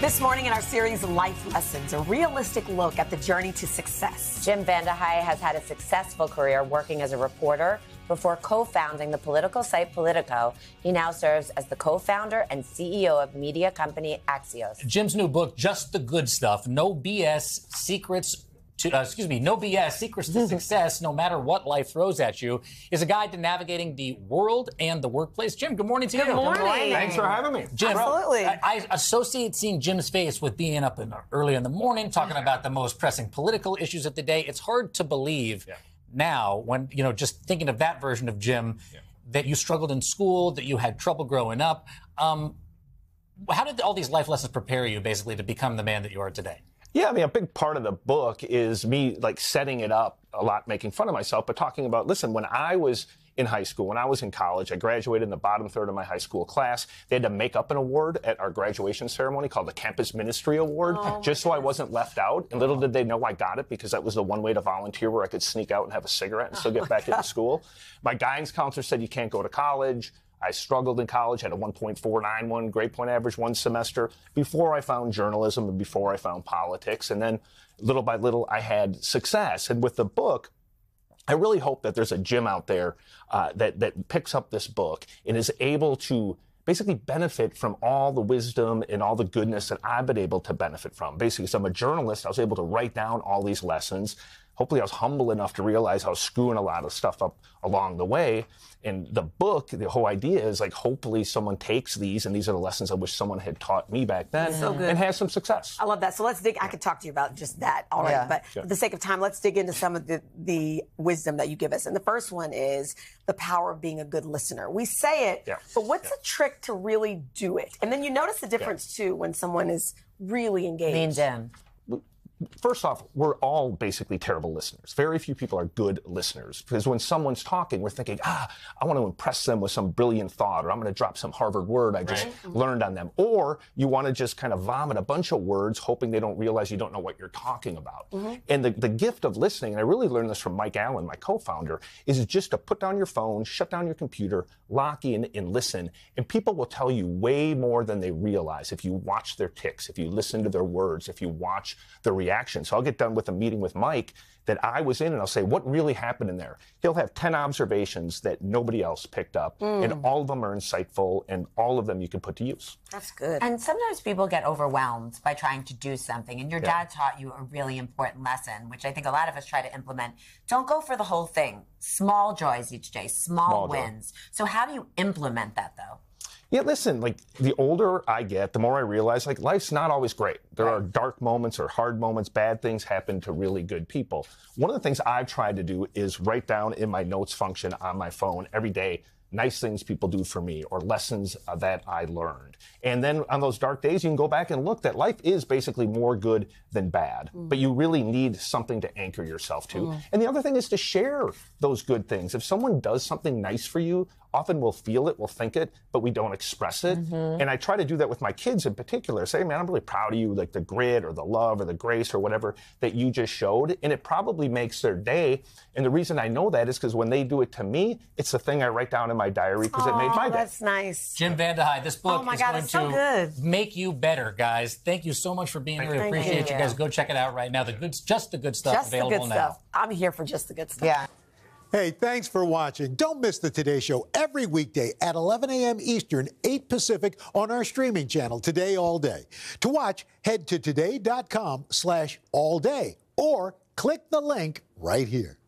This morning in our series, Life Lessons, a realistic look at the journey to success. Jim Vandehei has had a successful career working as a reporter before co-founding the political site Politico. He now serves as the co-founder and CEO of media company Axios. Jim's new book, Just the Good Stuff, No BS Secrets to Success, no matter what life throws at you, is a guide to navigating the world and the workplace. Jim, good morning to you. Good morning. Thanks for having me. Jim, Absolutely. I associate seeing Jim's face with being up early in the morning, talking about the most pressing political issues of the day. It's hard to believe now, when, just thinking of that version of Jim, that you struggled in school, that you had trouble growing up. How did all these life lessons prepare you, basically, to become the man that you are today? Yeah, I mean, a big part of the book is me, setting it up a lot, making fun of myself, but talking about, listen, when I was in high school, when I was in college, I graduated in the bottom third of my high school class. They had to make up an award at our graduation ceremony called the Campus Ministry Award, just so I wasn't left out. And little did they know I got it, because that was the one way to volunteer where I could sneak out and have a cigarette and still get back into school. My guidance counselor said, you can't go to college. I struggled in college, had a 1.491 grade point average one semester before I found journalism and before I found politics. And then little by little, I had success. And with the book, I really hope that there's a Jim out there that picks up this book and is able to basically benefit from all the wisdom and all the goodness that I've been able to benefit from. Basically, so I'm a journalist. I was able to write down all these lessons. Hopefully, I was humble enough to realize I was screwing a lot of stuff up along the way. And the book, the whole idea is hopefully someone takes these, and these are the lessons I wish someone had taught me back then, and has some success. I love that. So let's dig. I could talk to you about just that already, but for the sake of time, let's dig into some of the wisdom that you give us. And the first one is the power of being a good listener. We say it, but what's the trick to really do it? And then you notice the difference too when someone is really engaged. Me and Jim. First off, we're all basically terrible listeners. Very few people are good listeners, because when someone's talking, we're thinking, I want to impress them with some brilliant thought, or I'm going to drop some Harvard word I just learned on them. Or you want to just kind of vomit a bunch of words, hoping they don't realize you don't know what you're talking about. And the gift of listening, and I really learned this from Mike Allen, my co-founder, is just to put down your phone, shut down your computer, lock in and listen. And people will tell you way more than they realize if you watch their tics, if you listen to their words, if you watch their reaction. So I'll get done with a meeting with Mike that I was in, and I'll say, what really happened in there? He'll have 10 observations that nobody else picked up, and all of them are insightful, and all of them you can put to use. That's good. And sometimes people get overwhelmed by trying to do something, and your dad taught you a really important lesson, which I think a lot of us try to implement. Don't go for the whole thing. Small joys each day, small wins. So how do you implement that, though? Yeah, listen, the older I get, the more I realize, life's not always great. There are dark moments or hard moments. Bad things happen to really good people. One of the things I've tried to do is write down in my notes function on my phone every day nice things people do for me, or lessons that I learned. And then on those dark days, you can go back and look that life is basically more good than bad. But you really need something to anchor yourself to. And the other thing is to share those good things. If someone does something nice for you, often we'll feel it, we'll think it, but we don't express it. And I try to do that with my kids in particular. Say, man, I'm really proud of you, the grit or the love or the grace or whatever that you just showed. And it probably makes their day. And the reason I know that is because when they do it to me, it's the thing I write down in my diary because it made my day. That's nice. Jim Vandehei, this book is going to make you better, guys. Thank you so much for being here. We appreciate you guys. Go check it out right now. Just the Good Stuff available now. I'm here for Just the Good Stuff. Yeah. Hey, thanks for watching. Don't miss the Today Show every weekday at 11 a.m. Eastern, 8 Pacific on our streaming channel, Today All Day. To watch, head to today.com/allday or click the link right here.